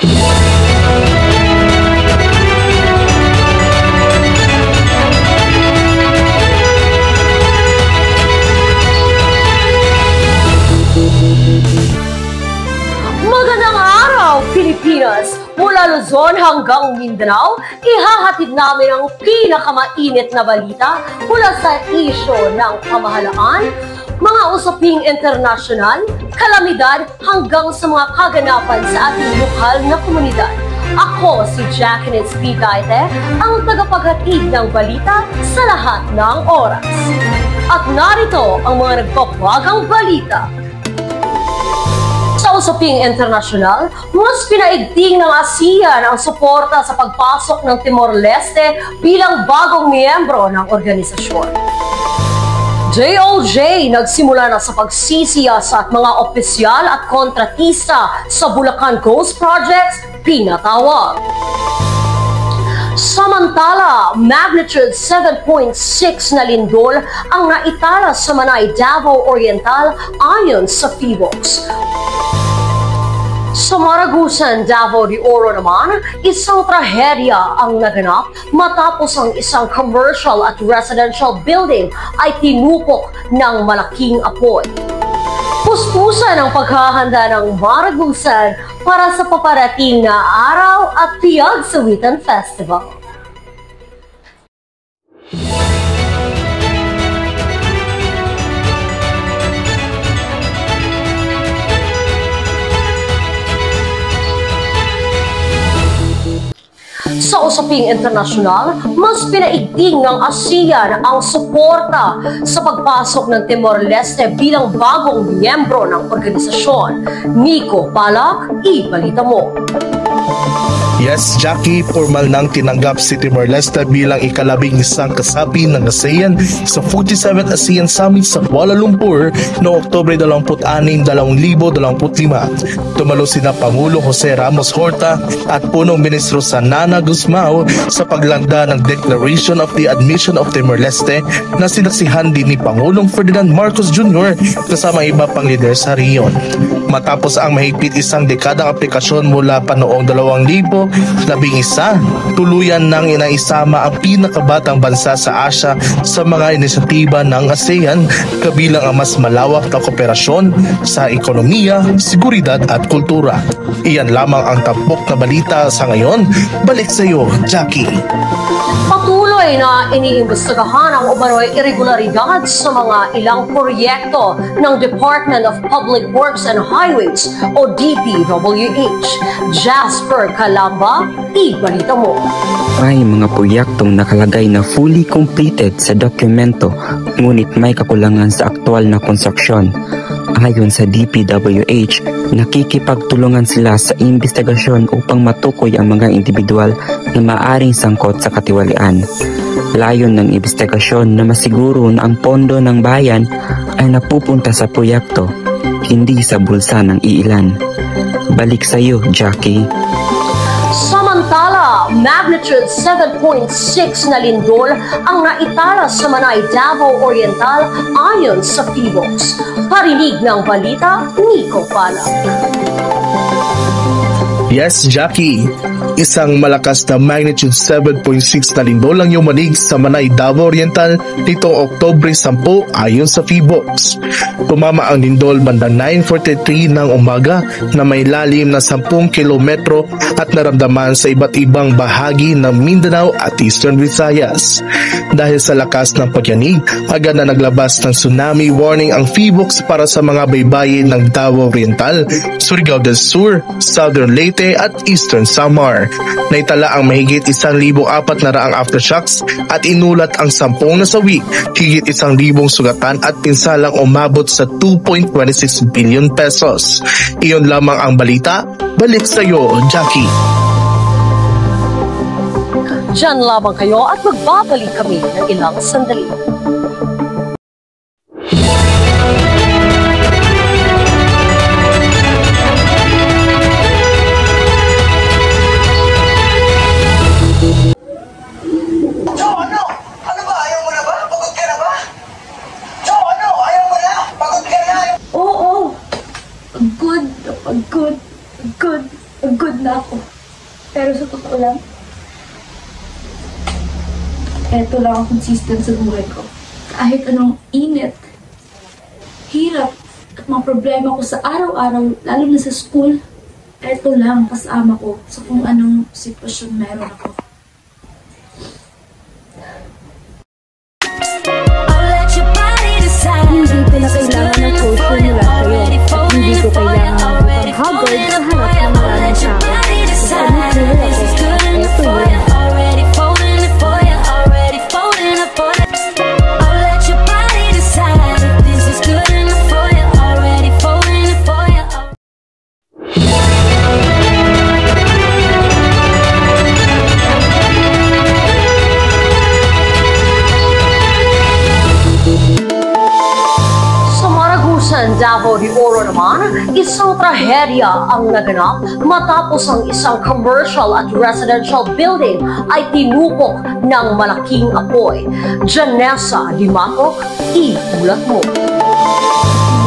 Magandang araw, Pilipinas! Mula Luzon hanggang Mindanao, ihahatid namin ang pinakamainit na balita mula sa isyu ng pamahalaan, mga usaping internasyonal, kalamidad hanggang sa mga kaganapan sa ating lokal na komunidad. Ako si Jacqueline Spigaite, ang tagapaghatid ng balita sa lahat ng oras. At narito ang mga nagpapagang balita. Sa usaping internasyonal, mas pinaigting ng ASEAN ang suporta sa pagpasok ng Timor-Leste bilang bagong miyembro ng organisasyon. DOJ nagsimula na sa pagsisiyasat at mga opisyal at kontratista sa Bulacan Coast Projects, pinatawag. Samantala, magnitude 7.6 na lindol ang naitala sa Manay, Davao Oriental ayon sa PHIVOLCS. Sa Maragusan, Davao de Oro naman, isang trahedya ang naganap matapos ang isang commercial at residential building ay tinupok ng malaking apoy. Puspusan ang paghahanda ng Maragusan para sa paparating na araw at Tiyag Sawitan Festival. Sa usaping internasyonal, mas pinaigting ng ASEAN ang suporta sa pagpasok ng Timor-Leste bilang bagong miyembro ng organisasyon. Nico Palak, ibalita mo. Yes, Jackie, formal nang tinanggap si Timor-Leste bilang ika-11 kasapi ng ASEAN sa 47th ASEAN Summit sa Kuala Lumpur noong Oktubre 26, 2025. Tumalo sina Pangulo Jose Ramos Horta at punong ministro Sanana Gusmao sa paglanda ng Declaration of the Admission of Timor-Leste na sinaksihan din ni Pangulong Ferdinand Marcos Jr. kasama iba pang lider sa riyon. Matapos ang mahigpit isang dekadang aplikasyon mula pa noong 2011, tuluyan nang inaisama ang pinakabatang bansa sa Asia sa mga inisyatiba ng ASEAN, kabilang ang mas malawak na kooperasyon sa ekonomiya, seguridad at kultura. Iyan lamang ang tampok na balita sa ngayon. Balik sa iyo, Jackie. Patuloy na iniimbestigahan ang umano'y irregularidad sa mga ilang proyekto ng Department of Public Works and Highways o DPWH. Jasper Calamba, ibalita mo. May mga proyektong nakalagay na fully completed sa dokumento, ngunit may kakulangan sa aktual na konstruksyon. Ayon sa DPWH, nakikipagtulungan sila sa investigasyon upang matukoy ang mga individual na maaring sangkot sa katiwalian. Layon ng investigasyon na masiguro na ang pondo ng bayan ay napupunta sa proyekto, hindi sa bulsa ng iilan. Balik sa iyo, Jackie. Samantala, magnitude 7.6 na lindol ang naitala sa Manay, Davao Oriental ayon sa PHIVOLCS. Parinig ng balita, Nico Palak. Yes, Jackie. Isang malakas na magnitude 7.6 na lindol ang yumanig sa Manay, Davao Oriental nitong Oktubre 10 ayon sa PHIVOLCS. Tumama ang lindol bandang 9:43 ng umaga na may lalim na 10 kilometro at naramdaman sa iba't ibang bahagi ng Mindanao at Eastern Visayas. Dahil sa lakas ng pagyanig, agad na naglabas ng tsunami warning ang PHIVOLCS para sa mga baybayin ng Davao Oriental, Surigao del Sur, Southern Leyte at Eastern Samar. Naitala ang mahigit 1,400 aftershocks at inulat ang 10 nasawi, higit 1,000 sugatan at pinsalang umabot sa 2.26 billion pesos. Iyon lamang ang balita. Balik sa iyo, Jackie. Diyan lamang kayo at magbabalik kami ng ilang sandali. Pagod. Good na ako. Pero sa totoo lang, eto lang ang consistent sa buhay ko. Kahit anong init, hirap, at mga problema ko sa araw-araw, lalo na sa school, eto lang kasama ko sa kung anong sitwasyon meron ako. Hindi ko na kailangan ng coach mula sa'yo. Hindi ko kailangan ng haggard sa harap ng maraming tao. Kung ano sila ako, eto yun. Davao de Oro naman, isang trahedya ang naganap matapos ang isang commercial at residential building ay tinupok ng malaking apoy. Janessa Limatok, iulat mo.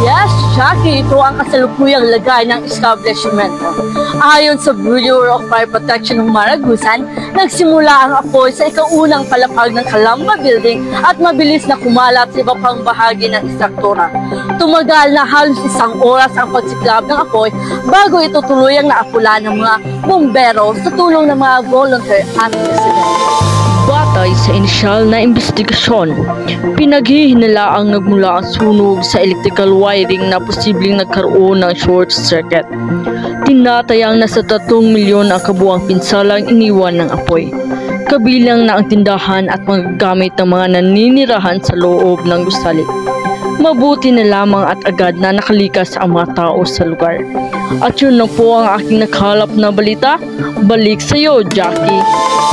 Yes, Jackie, ito ang kasalukuyang lagay ng establishmento. Ayon sa Bureau of Fire Protection ng Maragusan, nagsimula ang apoy sa ikaunang palapag ng Calamba Building at mabilis na kumalat sa iba pang bahagi ng istruktura. Tumagal na halos 1 oras ang pagsiklab ng apoy bago ito tuluyang naapula ng mga bombero sa tulong ng mga volunteer at residente. Batay sa inisyal na investigasyon, pinaghihinalaang nagmula ang sunog sa electrical wiring na posibleng nagkaroon ng short circuit. Tinatayang nasa 3 milyon ang kabuang pinsalang iniwan ng apoy, kabilang na ang tindahan at mga gamit ng mga naninirahan sa loob ng gusali. Mabuti na lamang at agad na nakalikas ang mga tao sa lugar. At yun na po ang aking nakalap na balita. Balik sa iyo, Jackie.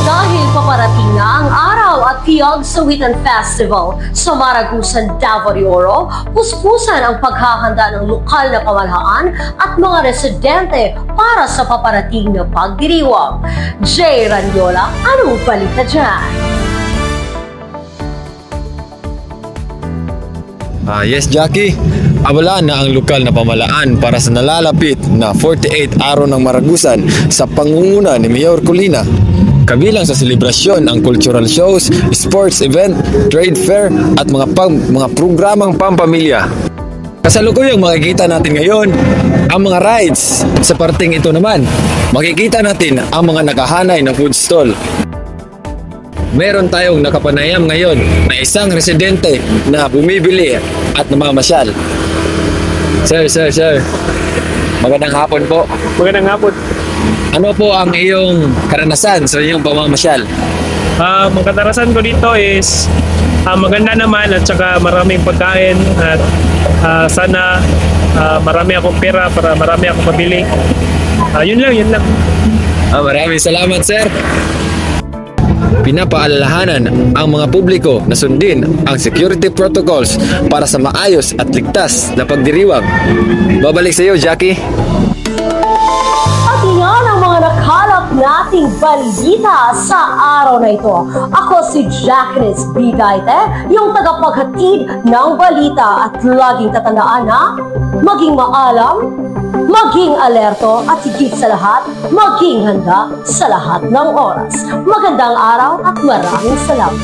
Dahil paparating na ang araw at Tiyog Sawitan Festival sa Maragusan, Davao de Oro, puspusan ang paghahanda ng lokal na pamahalaan at mga residente para sa paparating na pagdiriwang. Jay Randiola, anong balita dyan? Yes, Jackie. Abala na ang lokal na pamahalaan para sa nalalapit na 48 araw ng Maragusan sa pangunguna ni Mayor Colina. Kabilang sa selebrasyon ang cultural shows, sports event, trade fair at mga programang pampamilya. Kasalukuyang makikita natin ngayon ang mga rides. Sa parting ito naman, makikita natin ang mga nakahanay na food stall. Meron tayong nakapanayam ngayon na isang residente na bumibili at namamasyal. Sir. Magandang hapon po. Magandang hapon. Ano po ang iyong karanasan sa iyong pamamasyal? Ang karanasan ko dito is maganda naman at saka maraming pagkain at sana marami akong pera para marami akong pabili. Yun lang. Maraming salamat, sir. Pinapaalalahanan ang mga publiko na sundin ang security protocols para sa maayos at ligtas na pagdiriwang. Babalik sa iyo, Jackie. At yan ang mga nakalap nating balita sa araw na ito. Ako si Jacqueline Bigaite, yung tagapaghatid ng balita, at laging tatandaan na maging maalam, maging alerto, at higit sa lahat, maging handa sa lahat ng oras. Magandang araw at maraming salamat.